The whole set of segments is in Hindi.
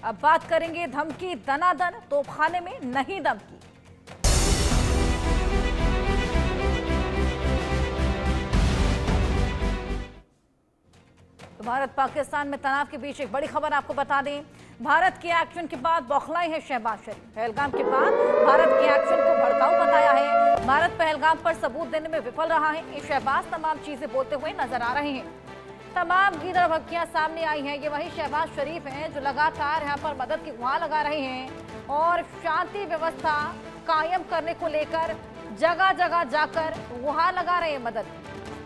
अब बात करेंगे धमकी दनादन, तोपखाने में नहीं दम की। तो भारत पाकिस्तान में तनाव के बीच एक बड़ी खबर आपको बता दें। भारत के एक्शन के बाद बौखलाए हैं शहबाज शरीफ। पहलगाम के बाद भारत के एक्शन को भड़काऊ बताया है। भारत पहलगाम पर सबूत देने में विफल रहा है। ये शहबाज तमाम चीजें बोलते हुए नजर आ रहे हैं। तमाम गीदड़ भक्कियां सामने आई हैं। ये वही शहबाज शरीफ हैं जो लगातार यहाँ पर मदद की गुहार लगा रहे हैं और शांति व्यवस्था कायम करने को लेकर जगह जगह जाकर गुहार लगा रहे हैं मदद।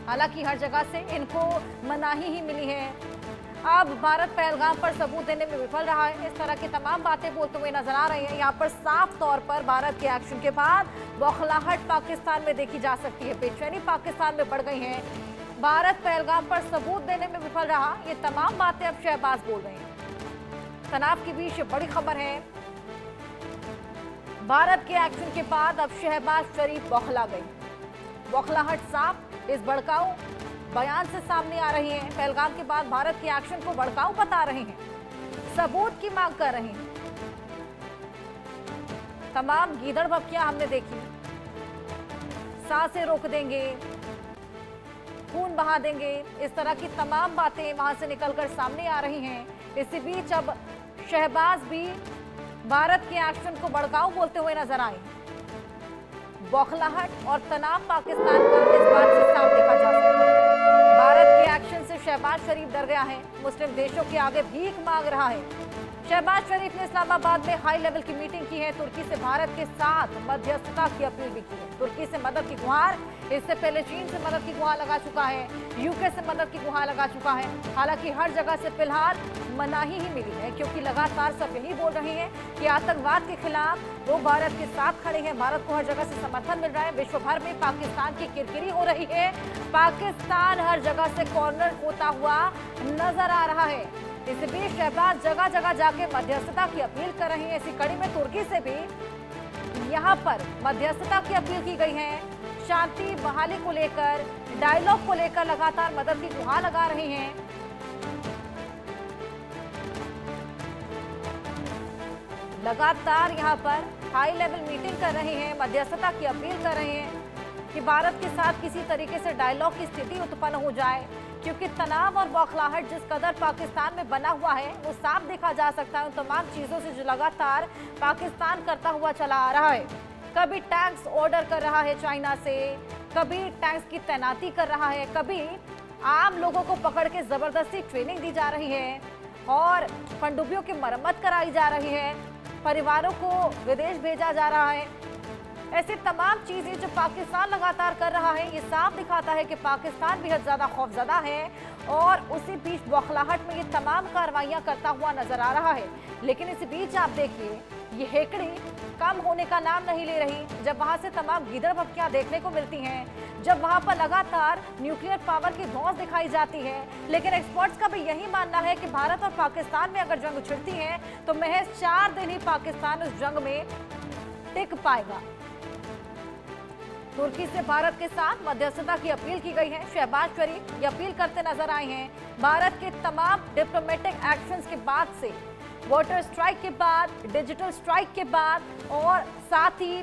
हालांकि हर जगह से इनको मनाही ही मिली है। अब भारत पहलगाम पर सबूत देने में विफल रहा है। इस तरह की तमाम बातें बोलते हुए नजर आ रही हैं। यहाँ पर साफ तौर पर भारत के एक्शन के बाद बौखलाहट पाकिस्तान में देखी जा सकती है। बेचैनी पाकिस्तान में बढ़ गई है। भारत पहलगाम पर सबूत देने में विफल रहा, ये तमाम बातें अब शहबाज बोल रहे हैं। तनाव के बीच बड़ी खबर है। भारत के एक्शन के बाद अब शहबाज शरीफ बौखला गई। बौखलाहट साफ इस भड़काऊ बयान से सामने आ रही है। पहलगाम के बाद भारत के एक्शन को भड़काऊ बता रहे हैं, सबूत की मांग कर रहे हैं। तमाम गीदड़ भपकियां हमने देखी। सांसें रोक देंगे, खून बहा देंगे, इस तरह की तमाम बातें वहां से निकलकर सामने आ रही हैं। इसी बीच अब शहबाज भी भारत के एक्शन को भड़काऊ बोलते हुए नजर आए। बौखलाहट और तनाव पाकिस्तान का इस बात से साफ देखा जा सकता है। भारत के एक्शन से शहबाज शरीफ डर गया है। मुस्लिम देशों के आगे भीख मांग रहा है। शहबाज शरीफ ने इस्लामाबाद में हाई लेवल की मीटिंग की है। तुर्की से भारत के साथ मध्यस्थता की अपील भी की है। तुर्की से मदद की गुहार, इससे पहले चीन से मदद की गुहार लगा चुका है, यूके से मदद की गुहार लगा चुका है। हालांकि हर जगह से फिलहाल मनाही ही मिली है, क्योंकि लगातार सब यही बोल रहे हैं कि आतंकवाद के खिलाफ वो भारत के साथ खड़े हैं। भारत को हर जगह से समर्थन मिल रहा है। विश्व भर में पाकिस्तान की किरकिरी हो रही है। पाकिस्तान हर जगह से कॉर्नर होता हुआ नजर आ रहा है। इस बीच शहबाज जगह जगह जाके मध्यस्थता की अपील कर रहे हैं। इसी कड़ी में तुर्की से भी यहाँ पर मध्यस्थता की अपील की गई है। शांति बहाली को लेकर, डायलॉग को लेकर लगातार मदद की गुहार लगा रहे हैं। लगातार यहाँ पर हाई लेवल मीटिंग कर रहे हैं, मध्यस्थता की अपील कर रहे हैं कि भारत के साथ किसी तरीके से डायलॉग की स्थिति उत्पन्न हो जाए, क्योंकि तनाव और बौखलाहट जिस कदर पाकिस्तान में बना हुआ है वो साफ देखा जा सकता है उन तमाम चीजों से जो लगातार पाकिस्तान करता हुआ चला आ रहा है। कभी टैंक्स ऑर्डर कर रहा है चाइना से, कभी टैंक्स की तैनाती कर रहा है, कभी आम लोगों को पकड़ के जबरदस्ती ट्रेनिंग दी जा रही है और पनडुब्बियों की मरम्मत कराई जा रही है, परिवारों को विदेश भेजा जा रहा है। ऐसी तमाम चीजें जो पाकिस्तान लगातार कर रहा है, ये साफ दिखाता है कि पाकिस्तान बेहद ज्यादा खौफजदा है और उसी बीच बौखलाहट में ये तमाम कार्रवाइयां करता हुआ नजर आ रहा है। लेकिन इसी बीच आप देखिए, ये हेकड़ी कम होने का नाम नहीं ले रही। जब वहां से तमाम गीदड़ भपकियां देखने को मिलती हैं, जब वहां पर लगातार न्यूक्लियर पावर की धौंस दिखाई जाती है, लेकिन एक्सपर्ट्स का भी यही मानना है कि भारत और पाकिस्तान में अगर जंग छिड़ती है तो महज 4 दिन ही पाकिस्तान उस जंग में टिक पाएगा। तुर्की से भारत के साथ मध्यस्थता की अपील की गई है। शहबाज शरीफ ये अपील करते नजर आए हैं। भारत के तमाम डिप्लोमेटिक एक्शंस के बाद से, वाटर स्ट्राइक के बाद, डिजिटल स्ट्राइक के बाद और साथ ही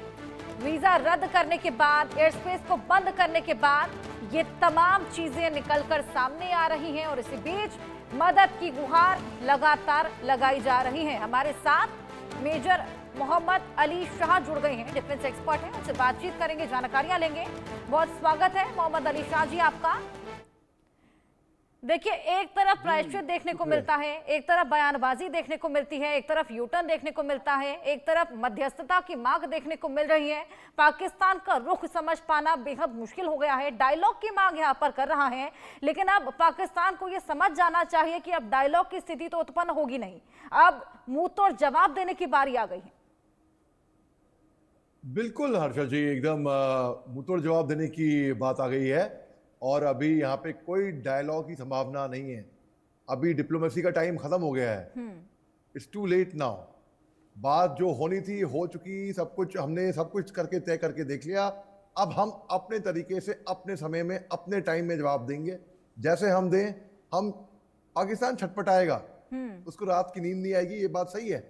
वीजा रद्द करने के बाद, एयर स्पेस को बंद करने के बाद, ये तमाम चीजें निकलकर सामने आ रही हैं और इसी बीच मदद की गुहार लगातार लगाई जा रही है। हमारे साथ मेजर मोहम्मद अली शाह जुड़ गए हैं, डिफेंस एक्सपर्ट हैं, उनसे बातचीत करेंगे, जानकारियां लेंगे। बहुत स्वागत है मोहम्मद अली शाह जी आपका। देखिए, एक तरफ प्रायश्चित देखने को मिलता है, एक तरफ बयानबाजी देखने को मिलती है, एक तरफ यूटर्न देखने को मिलता है, एक तरफ मध्यस्थता की मांग देखने को मिल रही है। पाकिस्तान का रुख समझ पाना बेहद मुश्किल हो गया है। डायलॉग की मांग यहाँ पर कर रहा है, लेकिन अब पाकिस्तान को ये समझ जाना चाहिए कि अब डायलॉग की स्थिति तो उत्पन्न होगी नहीं, अब मुंह तोड़ जवाब देने की बारी आ गई है। बिल्कुल हर्षा जी, एकदम मुंहतोड़ जवाब देने की बात आ गई है और अभी यहाँ पे कोई डायलॉग की संभावना नहीं है। अभी डिप्लोमेसी का टाइम खत्म हो गया है। It's too late now. बात जो होनी थी हो चुकी, सब कुछ हमने सब कुछ करके तय करके देख लिया। अब हम अपने तरीके से, अपने समय में, अपने टाइम में जवाब देंगे। जैसे हम दें, हम पाकिस्तान छटपटाएगा उसको रात की नींद नहीं आएगी, ये बात सही है।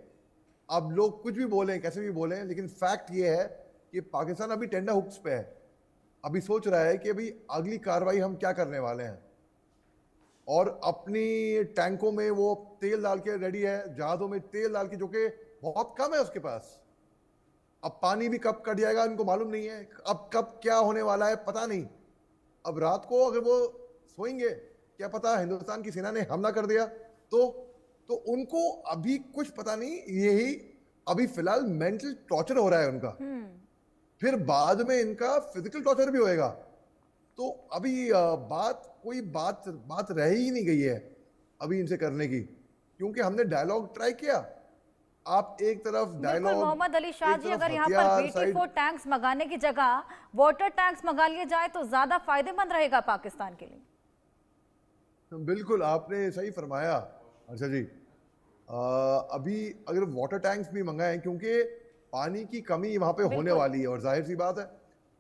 अब लोग कुछ भी बोलें, कैसे भी बोलें, लेकिन फैक्ट ये है कि पाकिस्तान अभी टेंडर हुक्स पे है। अभी सोच रहा है कि अभी अगली कार्रवाई हम क्या करने वाले हैं, और अपनी टैंकों में वो तेल डाल के रेडी है, जहाजों में तेल डाल के, जो कि बहुत कम है उसके पास। अब पानी भी कब कट जाएगा इनको मालूम नहीं है, अब कब क्या होने वाला है पता नहीं। अब रात को अगर वो सोएंगे, क्या पता हिंदुस्तान की सेना ने हमला कर दिया तो उनको अभी कुछ पता नहीं। यही अभी फिलहाल मेंटल टॉर्चर हो रहा है उनका, फिर बाद में इनका फिजिकल टॉर्चर भी होएगा। तो अभी कोई बात रह ही नहीं गई है अभी इनसे करने की, क्योंकि हमने डायलॉग ट्राई किया। आप एक तरफ बिल्कुल डायलॉग, मोहम्मद अली शाह जी, अगर यहाँ पर BT4 टैंक्स मंगाने की जगह वाटर टैंक्स मंगा लिए जाए तो ज्यादा फायदेमंद रहेगा पाकिस्तान के लिए। बिल्कुल आपने सही फरमाया अच्छा जी। अभी अगर वाटर टैंक्स भी मंगाएं, क्योंकि पानी की कमी वहां पे होने वाली है, और जाहिर सी बात है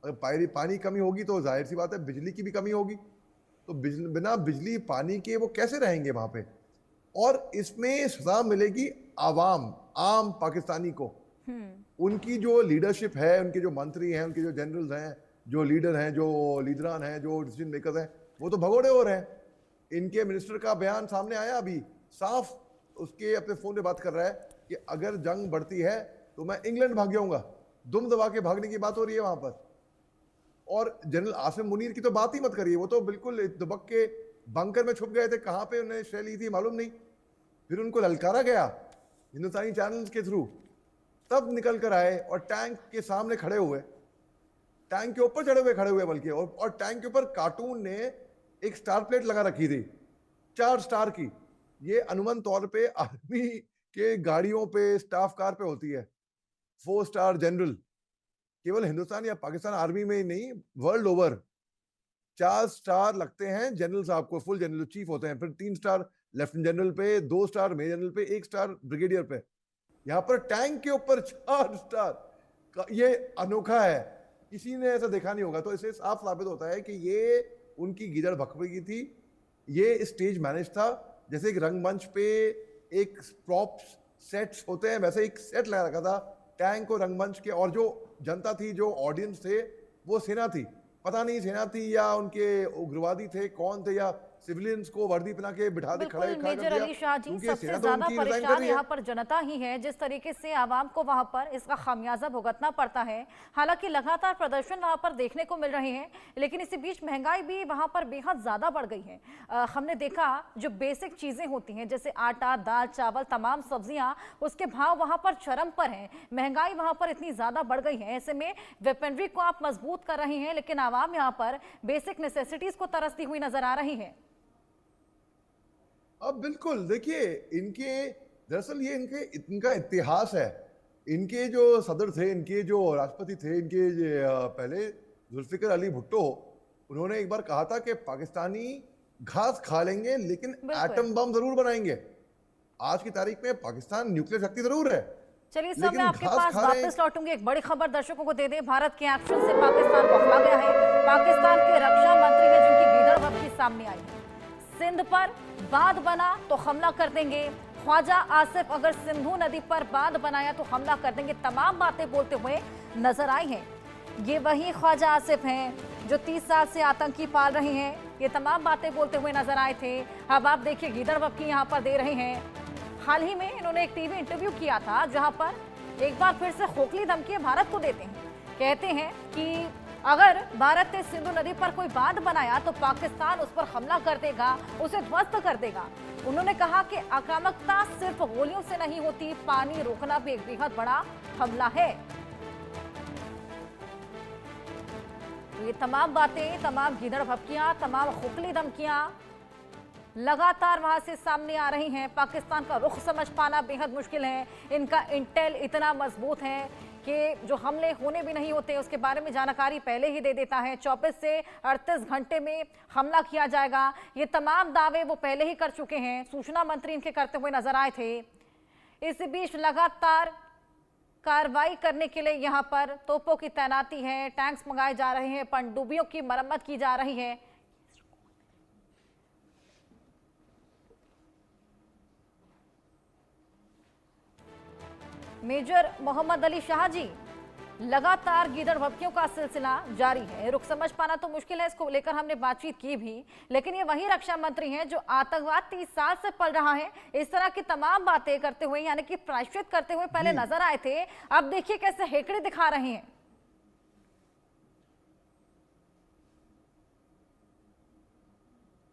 अगर पानी कमी होगी तो जाहिर सी बात है बिजली की भी कमी होगी। तो बिना बिजली पानी के वो कैसे रहेंगे वहां पे। और इसमें सजा मिलेगी आम पाकिस्तानी को। उनकी जो लीडरशिप है, उनके जो मंत्री हैं, उनके जो जनरल्स हैं, जो लीडर हैं, जो लीडरान हैं, जो डिसीजन मेकर्स हैं, वो तो भगोड़े हो रहे हैं। इनके मिनिस्टर का बयान सामने आया अभी, साफ उसके अपने फोन पे बात कर रहा है कि अगर जंग बढ़ती है तो मैं इंग्लैंड भाग जाऊंगा। दुम दबा के भागने की बात हो रही है वहां पर। और जनरल आसिम मुनीर की तो बात ही मत करिए, वो तो बिल्कुल दुबक के बंकर में छुप गए थे, कहां पे उन्होंने शय ली थी मालूम नहीं। फिर उनको ललकारा गया हिंदुस्तानी चैनल्स के थ्रू, तब निकल कर आए और टैंक के सामने खड़े हुए, टैंक के ऊपर खड़े हुए बल्कि, और टैंक के ऊपर कार्टून ने एक स्टार प्लेट लगा रखी थी 4 स्टार की। ये अनुमान तौर पे आर्मी के गाड़ियों पे, स्टाफ कार पे होती है 4 स्टार जनरल। केवल हिंदुस्तान या पाकिस्तान आर्मी में ही नहीं, वर्ल्ड ओवर 4 स्टार लगते हैं जनरल साहब को, फुल जनरल चीफ होते हैं। फिर 3 स्टार लेफ्टिनेंट जनरल पे, 2 स्टार मेजर जनरल पे, 1 स्टार ब्रिगेडियर पे। यहाँ पर टैंक के ऊपर 4 स्टार, ये अनोखा है, किसी ने ऐसा देखा नहीं होगा। तो इससे साफ साबित होता है कि ये उनकी गीदड़ भकभकी थी। ये स्टेज मैनेज था, जैसे एक रंगमंच पे एक प्रॉप्स सेट्स होते हैं, वैसे एक सेट लगा रखा था टैंक और रंगमंच के। और जो जनता थी, जो ऑडियंस थे, वो सेना थी। पता नहीं सेना थी या उनके उग्रवादी थे, कौन थे, या सिविलियंस को वर्दी पहना के बिठा दे खड़ा कर मेजर दिया। अली शाह जी, क्योंकि सबसे सेना तो ज्यादा उनकी रिजाइन कर परेशान रही है। यहाँ पर जनता ही है, जिस तरीके से आवाम को वहां पर इसका खामियाजा भुगतना पड़ता है। हालांकि लगातार प्रदर्शन वहां पर देखने को मिल रहे हैं, लेकिन इसी बीच महंगाई भी वहां पर बेहद ज्यादा बढ़ गई है। हमने देखा जो बेसिक चीजें होती हैं, जैसे आटा, दाल, चावल, तमाम सब्जियां, उसके भाव वहां पर चरम पर हैं। महंगाई वहां पर इतनी ज्यादा बढ़ गई है, ऐसे में वेपनरी को आप मजबूत कर रहे हैं, लेकिन आवाम यहाँ पर बेसिक नेसेसिटीज को तरसती हुई नजर आ रही है। अब बिल्कुल देखिए, दरअसल ये इनका इतिहास है। इनके जो सदर थे, इनके जो राष्ट्रपति थे, पहले जुल्फिकर अली भुट्टो, उन्होंने एक बार कहा था कि पाकिस्तानी घास खा लेंगे लेकिन एटम बम जरूर बनाएंगे। आज की तारीख में पाकिस्तान न्यूक्लियर शक्ति जरूर है। चलिए सब मैं आपके पास वापस लौटूंगी। एक बड़ी खबर दर्शकों को दे दें, भारत के एक्शन से पाकिस्तान बौखला गया है। पाकिस्तान के रक्षा मंत्री हैं जिनकी गीदड़ भपकी सामने आई है। सिंध पर बांध बना तो हमला कर देंगे। ख्वाजा आसिफ अगर सिंधु नदी पर बांध बनाया तो हमला कर देंगे, तमाम बातें बोलते हुए नजर आई हैं। ये वही ख्वाजा आसिफ हैं जो 30 साल से आतंकी पाल रहे हैं। ये तमाम बातें बोलते हुए नजर आए थे। अब आप देखिए गीदड़ भपकी यहाँ पर दे रहे हैं। हाल ही में इन्होंने एक टीवी इंटरव्यू किया था, जहां पर एक बार फिर से खोखली धमकी भारत को देते हैं। कहते हैं कि अगर भारत ने सिंधु नदी पर कोई बांध बनाया तो पाकिस्तान उस पर हमला कर देगा, उसे ध्वस्त कर देगा। उन्होंने कहा कि आक्रामकता सिर्फ गोलियों से नहीं होती, पानी रोकना भी एक बेहद बड़ा हमला है। तो ये तमाम बातें, तमाम गीदड़ भपकियां, तमाम खोखली धमकियां लगातार वहां से सामने आ रही हैं। पाकिस्तान का रुख समझ पाना बेहद मुश्किल है। इनका इंटेल इतना मजबूत है कि जो हमले होने भी नहीं होते उसके बारे में जानकारी पहले ही दे देता है। 24 से 38 घंटे में हमला किया जाएगा, ये तमाम दावे वो पहले ही कर चुके हैं। सूचना मंत्री इनके करते हुए नजर आए थे। इस बीच लगातार कार्रवाई करने के लिए यहाँ पर तोपों की तैनाती है, टैंक्स मंगाए जा रहे हैं, पनडुब्बियों की मरम्मत की जा रही है। मेजर मोहम्मद अली शाह जी, लगातार गीदड़ भभकियों का सिलसिला जारी है। रुख समझ पाना तो मुश्किल है, इसको लेकर हमने बातचीत की भी, लेकिन ये वही रक्षा मंत्री हैं जो आतंकवाद 30 साल से पल रहा है। इस तरह की तमाम बातें करते हुए, यानी कि प्रायश्चित करते हुए पहले नजर आए थे, अब देखिए कैसे हेकड़े दिखा रहे हैं।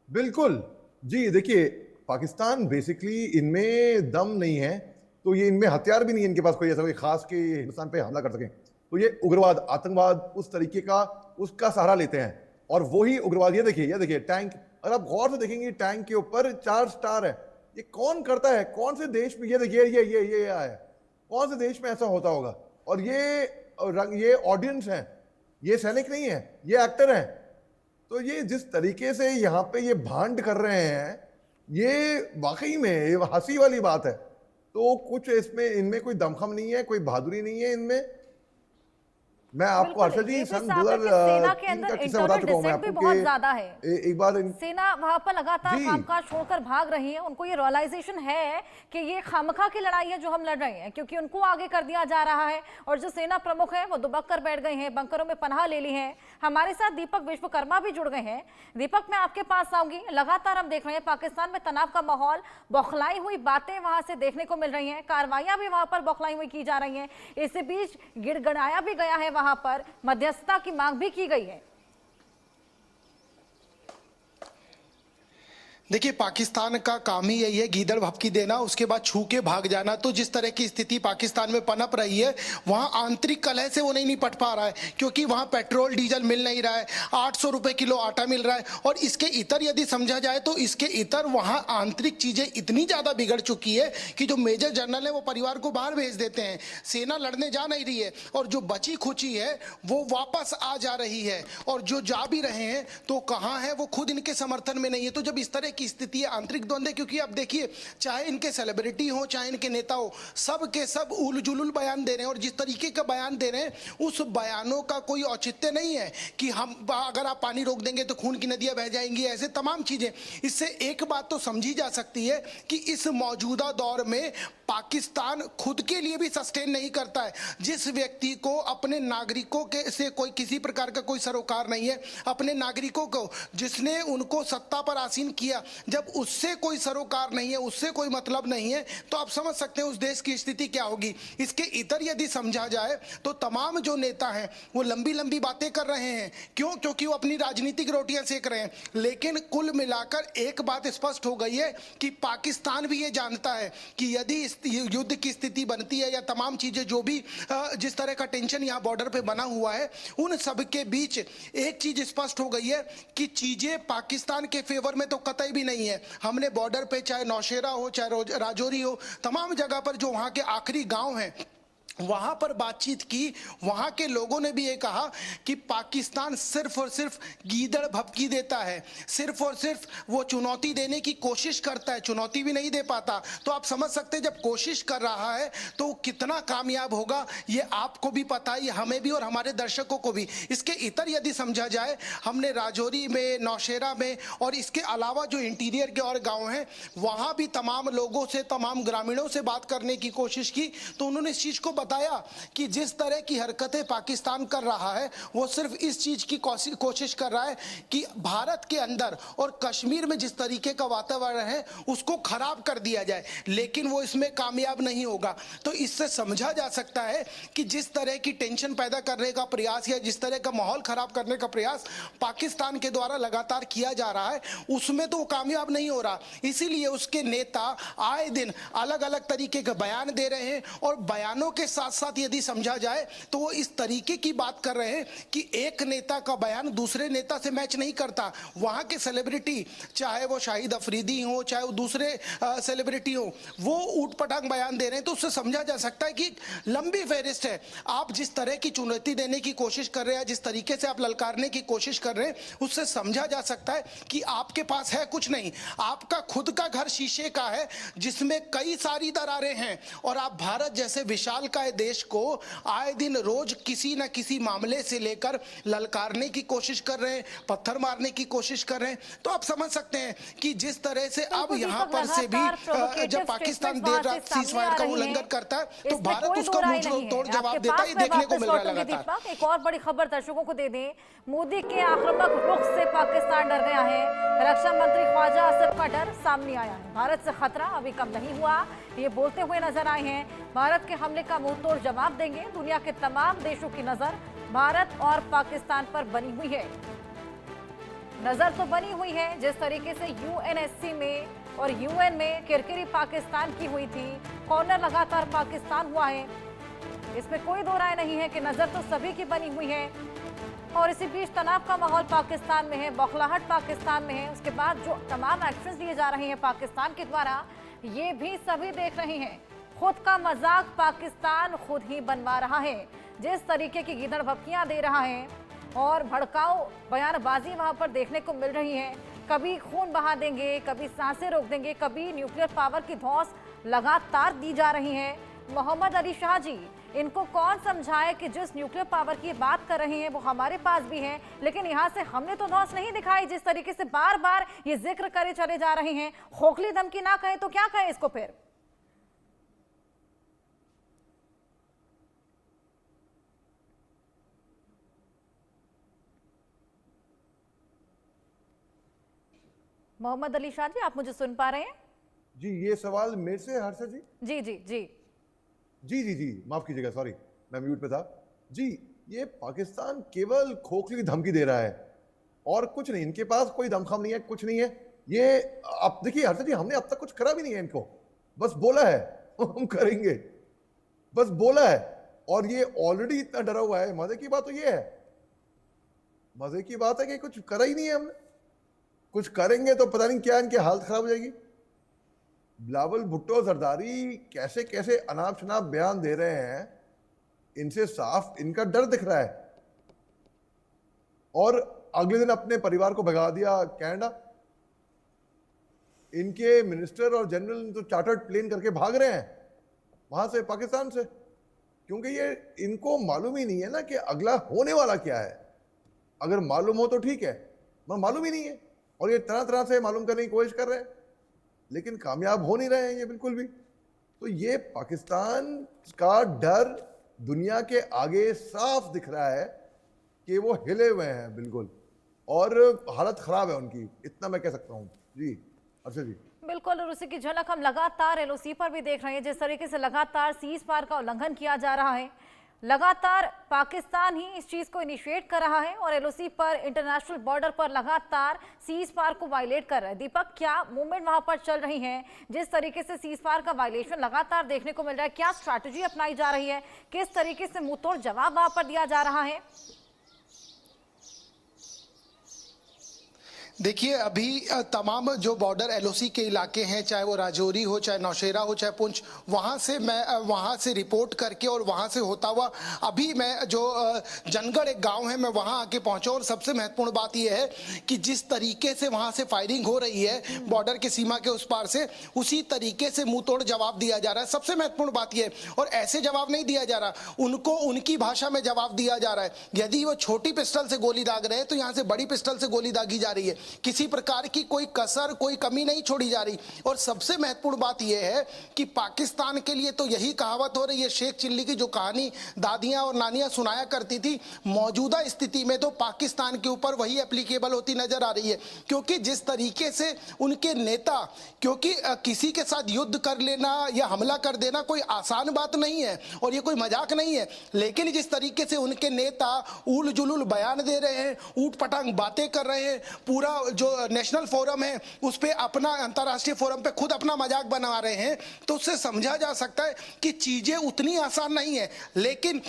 बिल्कुल जी, देखिए पाकिस्तान बेसिकली इनमें दम नहीं है, तो ये इनमें हथियार भी नहीं है इनके पास कोई ऐसा कोई खास कि हिंदुस्तान पे हमला कर सकें। तो ये उग्रवाद, आतंकवाद उस तरीके का उसका सहारा लेते हैं, और वही उग्रवाद, ये देखिए टैंक, अगर आप गौर से देखेंगे टैंक के ऊपर 4 स्टार है। ये कौन करता है, कौन से देश में? ये देखिए ये है, कौन से देश में ऐसा होता होगा? और ये ऑडियंस है, ये सैनिक नहीं है, ये एक्टर हैं। तो ये जिस तरीके से यहाँ पे ये भांड कर रहे हैं, ये वाकई में ये हंसी वाली बात है। तो कुछ इसमें इनमें कोई दमखम नहीं है, कोई बहादुरी नहीं है इनमें। मैं आपको हर्षा जी सन 2003 का किस्सा बता चुका हूं मैं आपको बहुत ज्यादा है। एक बार सेना वहां पर लगातार कामकाज छोड़कर भाग रही है। उनको ये रियलाइजेशन है कि ये खामखा की लड़ाई है जो हम लड़ रहे हैं, क्योंकि उनको आगे कर दिया जा रहा है। और जो सेना प्रमुख है वो दुबक कर बैठ गए हैं, बंकरों में पनाह ले ली है। हमारे साथ दीपक विश्वकर्मा भी जुड़ गए हैं। दीपक, मैं आपके पास आऊंगी। लगातार हम देख रहे हैं पाकिस्तान में तनाव का माहौल, बौखलाई हुई बातें वहां से देखने को मिल रही हैं, कार्रवाइयां भी वहां पर बौखलाई हुई की जा रही हैं। इसी बीच गिड़गड़ाया भी गया है, वहां पर मध्यस्थता की मांग भी की गई है। देखिए, पाकिस्तान का काम ही यही है, गीदड़ भभकी देना, उसके बाद छू के भाग जाना। तो जिस तरह की स्थिति पाकिस्तान में पनप रही है, वहां आंतरिक कलह से वो नहीं निपट पा रहा है, क्योंकि वहां पेट्रोल डीजल मिल नहीं रहा है, 800 रुपए किलो आटा मिल रहा है। और इसके इतर यदि समझा जाए तो इसके इतर वहां आंतरिक चीजें इतनी ज्यादा बिगड़ चुकी है कि जो मेजर जनरल है वो परिवार को बाहर भेज देते हैं, सेना लड़ने जा नहीं रही है, और जो बची खुची है वो वापस आ जा रही है, और जो जा भी रहे हैं तो कहां है, वो खुद इनके समर्थन में नहीं है। तो जब इस तरह की स्थिति है, आंतरिक द्वंद्व है, क्योंकि अब देखिए चाहे इनके सेलिब्रिटी हो चाहे इनके नेता हो, सब के सब उल जुलुल बयान दे रहे हैं, और जिस तरीके का बयान दे रहे हैं उस बयानों का कोई औचित्य नहीं है कि हम अगर आप पानी रोक देंगे तो खून की नदियां बह जाएंगी, ऐसे तमाम चीजें। इससे एक बात तो समझी जा सकती है कि इस मौजूदा दौर में पाकिस्तान खुद के लिए भी सस्टेन नहीं करता है। जिस व्यक्ति को अपने नागरिकों के से कोई किसी प्रकार का कोई सरोकार नहीं है, अपने नागरिकों को जिसने उनको सत्ता पर आसीन किया, जब उससे कोई सरोकार नहीं है, उससे कोई मतलब नहीं है, तो आप समझ सकते हैं उस देश की स्थिति क्या होगी। इसके इतर यदि समझा जाए तो तमाम जो नेता हैं वो लंबी लंबी बातें कर रहे हैं। क्यों? क्योंकि वो अपनी राजनीतिक रोटियां सेक रहे हैं। लेकिन कुल मिलाकर एक बात स्पष्ट हो गई है कि पाकिस्तान भी ये जानता है कि यदि युद्ध की स्थिति बनती है या तमाम चीजें जो भी जिस तरह का टेंशन यहाँ बॉर्डर पे बना हुआ है, उन सब के बीच एक चीज स्पष्ट हो गई है कि चीजें पाकिस्तान के फेवर में तो कतई भी नहीं है। हमने बॉर्डर पे चाहे नौशेरा हो चाहे राजौरी हो, तमाम जगह पर जो वहां के आखिरी गांव हैं वहां पर बातचीत की। वहां के लोगों ने भी ये कहा कि पाकिस्तान सिर्फ और सिर्फ गीदड़ भभकी देता है, सिर्फ और सिर्फ वो चुनौती देने की कोशिश करता है, चुनौती भी नहीं दे पाता। तो आप समझ सकते हैं जब कोशिश कर रहा है तो कितना कामयाब होगा, ये आपको भी पता है, हमें भी और हमारे दर्शकों को भी। इसके इतर यदि समझा जाए, हमने राजौरी में, नौशेरा में और इसके अलावा जो इंटीरियर के और गाँव हैं वहां भी तमाम लोगों से, तमाम ग्रामीणों से बात करने की कोशिश की, तो उन्होंने इस चीज को बताया कि जिस तरह की हरकतें पाकिस्तान कर रहा है वो सिर्फ इस चीज की कोशिश कर रहा है कि भारत के अंदर और कश्मीर में जिस तरीके का वातावरण है उसको खराब कर दिया जाए, लेकिन वो इसमें कामयाब नहीं होगा। तो इससे समझा जा सकता है कि जिस तरह की टेंशन पैदा करने का प्रयास या जिस तरह का माहौल खराब करने का प्रयास पाकिस्तान के द्वारा लगातार किया जा रहा है, उसमें तो वो कामयाब नहीं हो रहा। इसीलिए उसके नेता आए दिन अलग अलग तरीके के बयान दे रहे हैं, और बयानों के साथ साथ यदि समझा जाए तो वो इस तरीके की बात कर रहे हैं कि एक नेता का बयान दूसरे नेता से मैच नहीं करता। वहां के सेलिब्रिटी, चाहे वो शाहिद अफरीदी हो चाहे वो दूसरे सेलिब्रिटी हो, वो ऊटपटांग बयान दे रहे हैं। तो उससे समझा जा सकता है कि लंबी फेहरिस्त है। आप जिस तरह की चुनौती देने की कोशिश कर रहे हैं, जिस तरीके से आप ललकारने की कोशिश कर रहे हैं, उससे समझा जा सकता है कि आपके पास है कुछ नहीं, आपका खुद का घर शीशे का है जिसमें कई सारी दरारें हैं, और आप भारत जैसे विशाल का है देश को, आए दिन रोज किसी न किसी मामले से लेकर ललकारने की कोशिश कर रहे हैं, पत्थर मारने की कोशिश कर रहे हैं। तो आप समझ सकते हैं कि जिस तरह से अब यहाँ पर से भी जब पाकिस्तान देर रात सीजफायर का उल्लंघन करता है तो भारत उसका मुंह तोड़ जवाब देता है, ये देखने को मिल रहा है लगातार। एक और बड़ी खबर दर्शकों को दे दें, मोदी के आक्रामक रुख से पाकिस्तान डर गया है। रक्षा मंत्री ख्वाजा आसिफ का डर सामने आया है। भारत से खतरा अभी कम नहीं हुआ, ये बोलते हुए नजर आए हैं। भारत के हमले का मुंहतोड़ जवाब देंगे। दुनिया के तमाम देशों की नजर भारत और पाकिस्तान पर बनी हुई है। नजर तो बनी हुई है जिस तरीके से यूएनएससी में और यूएन में किरकिरी पाकिस्तान की हुई थी, कॉर्नर लगातार पाकिस्तान हुआ है, इसमें कोई दो राय नहीं है कि नजर तो सभी की बनी हुई है। और इसी बीच तनाव का माहौल पाकिस्तान में है, बौखलाहट पाकिस्तान में है। उसके बाद जो तमाम एक्शंस लिए जा रहे हैं पाकिस्तान के द्वारा, ये भी सभी देख रहे हैं। खुद का मजाक पाकिस्तान खुद ही बनवा रहा है। जिस तरीके की गीदड़ भपकियां दे रहा है और भड़काऊ बयानबाजी वहां पर देखने को मिल रही है। कभी खून बहा देंगे, कभी सांसें रोक देंगे, कभी न्यूक्लियर पावर की धौंस लगातार दी जा रही है। मोहम्मद अली शाह जी, इनको कौन समझाए कि जिस न्यूक्लियर पावर की बात कर रहे हैं वो हमारे पास भी है, लेकिन यहाँ से हमने तो धौंस नहीं दिखाई। जिस तरीके से बार बार ये जिक्र करे चले जा रहे हैं, खोखली धमकी ना कहें तो क्या कहें इसको फिर। मोहम्मद अली शाह जी, आप मुझे सुन पा रहे हैं? जी, ये सवाल मेरे से हर्षद जी? जी जी जी जी जी जी, माफ कीजिएगा, सॉरी मैं म्यूट पे था। जी, ये पाकिस्तान केवल खोखली धमकी दे रहा है और कुछ नहीं, इनके पास कोई दमखम नहीं है, कुछ नहीं है। ये आप देखिए हर्षद जी, हमने अब तक कुछ करा भी नहीं है इनको, बस बोला है हम करेंगे, बस बोला है। और ये ऑलरेडी इतना डरा हुआ है। मजे की बात तो ये है, मजे की बात है कि कुछ करा ही नहीं है हमने। कुछ करेंगे तो पता नहीं क्या इनकी हालत खराब हो जाएगी। बिलावल भुट्टो जरदारी कैसे कैसे अनाप शनाप बयान दे रहे हैं, इनसे साफ इनका डर दिख रहा है। और अगले दिन अपने परिवार को भगा दिया कनाडा। इनके मिनिस्टर और जनरल तो चार्टर्ड प्लेन करके भाग रहे हैं वहां से, पाकिस्तान से, क्योंकि ये इनको मालूम ही नहीं है ना कि अगला होने वाला क्या है। अगर मालूम हो तो ठीक है, मगर मालूम ही नहीं है और ये तरह तरह से मालूम करने की कोशिश कर रहे हैं, लेकिन कामयाब हो नहीं रहे हैं ये बिल्कुल भी। तो ये पाकिस्तान का डर दुनिया के आगे साफ दिख रहा है कि वो हिले हुए हैं बिल्कुल, और हालत खराब है उनकी, इतना मैं कह सकता हूँ। जी अर्षद जी। बिल्कुल, और उसी की झलक हम लगातार एलओसी पर भी देख रहे हैं। जिस तरीके से लगातार सीज फायर का उल्लंघन किया जा रहा है, लगातार पाकिस्तान ही इस चीज को इनिशिएट कर रहा है और एलओसी पर, इंटरनेशनल बॉर्डर पर लगातार सीज फायर को वायलेट कर रहा है। दीपक, क्या मूवमेंट वहां पर चल रही है? जिस तरीके से सीज फायर का वायलेशन लगातार देखने को मिल रहा है, क्या स्ट्रैटेजी अपनाई जा रही है? किस तरीके से मुंहतोड़ जवाब वहां पर दिया जा रहा है? देखिए, अभी तमाम जो बॉर्डर एलओसी के इलाके हैं, चाहे वो राजौरी हो, चाहे नौशेरा हो, चाहे पुंछ, वहाँ से मैं वहाँ से रिपोर्ट करके और वहाँ से होता हुआ अभी मैं जो जनगढ़ एक गांव है, मैं वहाँ आके पहुँचा। और सबसे महत्वपूर्ण बात यह है कि जिस तरीके से वहाँ से फायरिंग हो रही है बॉर्डर की सीमा के उस पार से, उसी तरीके से मुंह तोड़ जवाब दिया जा रहा है। सबसे महत्वपूर्ण बात यह है, और ऐसे जवाब नहीं दिया जा रहा, उनको उनकी भाषा में जवाब दिया जा रहा है। यदि वो छोटी पिस्टल से गोली दाग रहे हैं तो यहाँ से बड़ी पिस्टल से गोली दागी जा रही है। किसी प्रकार की कोई कसर, कोई कमी नहीं छोड़ी जा रही। और सबसे महत्वपूर्ण बात यह है कि पाकिस्तान के लिए तो यही कहावत हो रही है, शेख चिल्ली की जो कहानी दादियां और नानियां सुनाया करती थी, मौजूदा स्थिति में तो पाकिस्तान के ऊपर वही एप्लीकेबल होती नजर आ रही है। क्योंकि जिस तरीके से उनके नेता, क्योंकि किसी के साथ युद्ध कर लेना या हमला कर देना कोई आसान बात नहीं है और ये कोई मजाक नहीं है, लेकिन जिस तरीके से उनके नेता उल जुलूल बयान दे रहे हैं, ऊट पटांग बातें कर रहे हैं, पूरा जो नेशनल फोरम है उस पे, अपना अंतरराष्ट्रीय फोरम पे खुद अपना मजाक बना रहे हैं, तो उससे समझा जा सकता है कि चीजें उतनी आसान नहीं है। लेकिन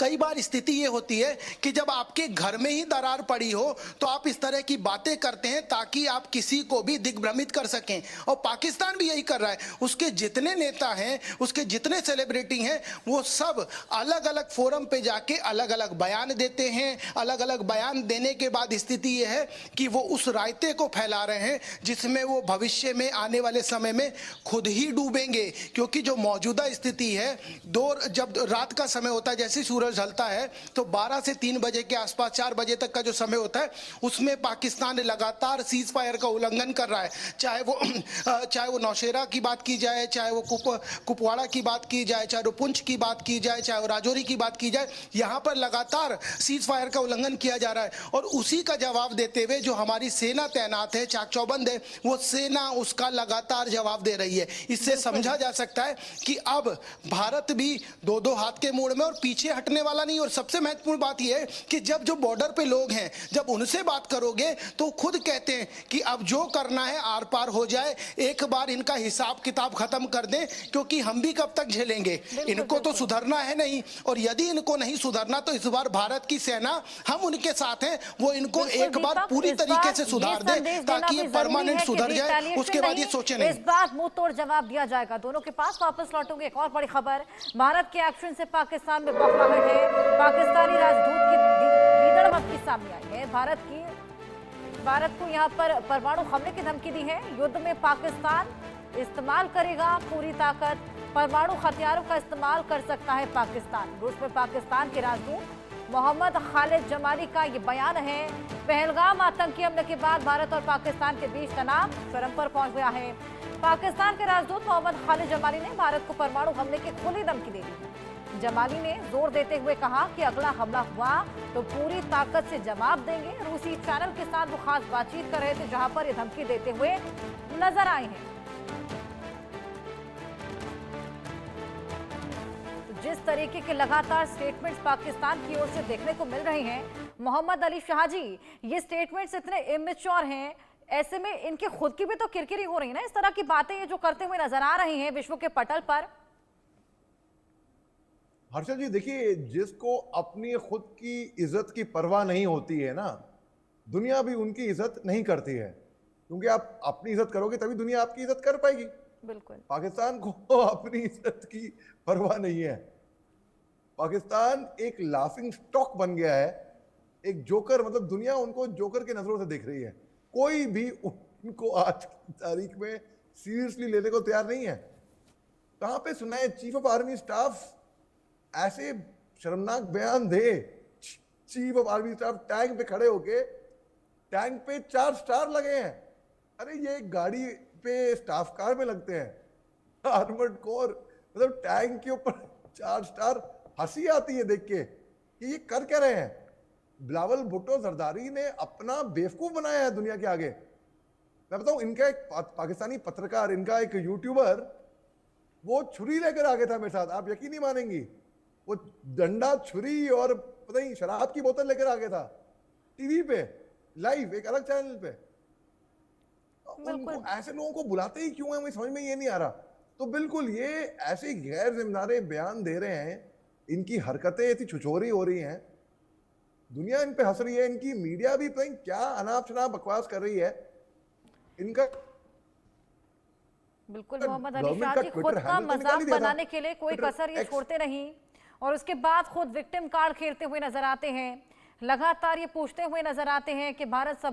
कई बार स्थिति ये होती है कि जब आपके घर में ही दरार पड़ी हो तो आप इस तरह की बातें करते हैं ताकि आप किसी को भी दिग्भ्रमित कर सकें, और पाकिस्तान भी यही कर रहा है। उसके जितने नेता हैं, उसके जितने सेलिब्रिटी हैं, वो सब अलग अलग फोरम पे जाके अलग अलग बयान देते हैं। अलग अलग बयान देने के बाद स्थिति ये है कि वो उस रायते को फैला रहे हैं जिसमें वो भविष्य में आने वाले समय में खुद ही डूबेंगे। क्योंकि जो मौजूदा स्थिति है, जब रात का समय होता है, जैसे सूरज ढलता है तो 12 से 3 बजे के आसपास, 4 बजे तक का जो समय होता है, उसमें पाकिस्तान लगातार सीज फायर का उल्लंघन कर रहा है। चाहे वो नौशेरा की बात की जाए, चाहे वो कुपवाड़ा की बात की जाए, चाहे वो पुंछ की बात की जाए, चाहे वो राजौरी की बात की जाए, यहाँ पर लगातार सीज फायर का उल्लंघन किया जा रहा है। और उसी का जवाब देते हुए जो हमारी सेना तैनात है, चाक चौबंद है, वो सेना उसका लगातार जवाब दे रही है। इससे समझा जा सकता है कि अब भारत भी दो दो हाथ के मोड़ में और पीछे हटने वाला नहीं। और सबसे महत्वपूर्ण बात यह है कि जब जो बॉर्डर पे लोग हैं, जब उनसे बात करोगे तो खुद कहते हैं कि अब जो करना है आर पार हो जाए, एक बार इनका हिसाब किताब खत्म कर दें, क्योंकि हम भी कब तक झेलेंगे। इनको तो सुधरना है नहीं, और यदि इनको नहीं सुधरना तो इस बार भारत की सेना, हम उनके साथ हैं, वो इनको एक बार पूरी तरीके से सुधार दे ताकि ये परमानेंट सुधर जाए। उसके बाद ये सोचे नहीं। इस बार मुंह तोड़ जवाब दिया जाएगा। दोनों के पास वापस लौटूंगे। एक और बड़ी खबर, भारत के एक्शन से पाकिस्तान में बौखलाहट है। पाकिस्तानी राजदूत की गीदड़ धमकी सामने आई है। भारत को यहां पर परमाणु हमले की धमकी दी है। युद्ध में पाकिस्तान इस्तेमाल करेगा पूरी ताकत, परमाणु हथियारों का इस्तेमाल कर सकता है पाकिस्तान। रूस में पाकिस्तान के राजदूत मोहम्मद खालिद जमाली का ये बयान है। पहलगाम आतंकी हमले के बाद भारत और पाकिस्तान के बीच तनाव चरम पर पहुंच गया है। पाकिस्तान के राजदूत मोहम्मद खालिद जमाली ने भारत को परमाणु हमले की खुली धमकी दे दी। जमाली ने जोर देते हुए कहा कि अगला हमला हुआ तो पूरी ताकत से जवाब देंगे। रूसी चैनल के साथ वो खास बातचीत कर रहे थे, जहां पर ये धमकी देते हुए नजर आए हैं। जिस तरीके के लगातार स्टेटमेंट्स पाकिस्तान की ओर से देखने को मिल रहे हैं, मोहम्मद अली शाह जी, ये स्टेटमेंट्स इतने इमेच्योर हैं, ऐसे में इनकी खुद की भी तो किरकिरी हो रही है ना। इस तरह की बातें ये जो करते हुए नजर आ रही हैं विश्व के पटल पर। हर्षल जी देखिए, जिसको अपनी खुद की इज्जत की परवाह नहीं होती है ना, दुनिया भी उनकी इज्जत नहीं करती है। क्योंकि आप अपनी इज्जत करोगे तभी दुनिया आपकी इज्जत कर पाएगी। बिल्कुल। पाकिस्तान को अपनी इज्जत की परवाह नहीं है। पाकिस्तान एक लाफिंग स्टॉक बन गया है, एक जोकर, मतलब दुनिया उनको जोकर के नजरों से देख रही है। कोई भी उनको आज की तारीख में सीरियसली लेने को तैयार नहीं है। कहां पे सुना है चीफ ऑफ आर्मी स्टाफ ऐसे शर्मनाक बयान दे। Chief of army staff tank पे खड़े होके, टैंक पे 4 स्टार लगे हैं। अरे ये गाड़ी पे स्टाफ कार में लगते हैं, आर्मर्ड कोर, मतलब टैंक के ऊपर 4 स्टार। हंसी आती है देख के कि ये कर क्या रहे हैं। बिलावल भुट्टो जरदारी ने अपना बेवकूफ बनाया है दुनिया के आगे। मैं बताऊं, इनका एक पाकिस्तानी पत्रकार, इनका एक यूट्यूबर, वो छुरी लेकर आ गया था मेरे साथ, आप यकीन नहीं मानेंगी। वो डंडा, छुरी और पता नहीं शराब की बोतल लेकर आ गया था टीवी पे लाइव, एक अलग चैनल पे। उनको ऐसे लोगों को बुलाते ही क्यों है, मुझे समझ में ये नहीं आ रहा। तो बिल्कुल ये ऐसे गैर जिम्मेदार बयान दे रहे हैं, इनकी हरकतें इतनी छुछोरी हो रही हैं, दुनिया इन पे हंस रही है, इनकी मीडिया भी पता नहीं क्या अनाप शनाप बकवास कर रही है। इनका बिल्कुल मोहम्मद अली शाह जी खुद का मजाक बनाने के लिए कोई कसर ये छोड़ते नहीं, और उसके बाद खुद विक्टिम कार्ड खेलते हुए नजर आते हैं। लगातार ये पूछते हुए नजर आते हैं कि भारत सब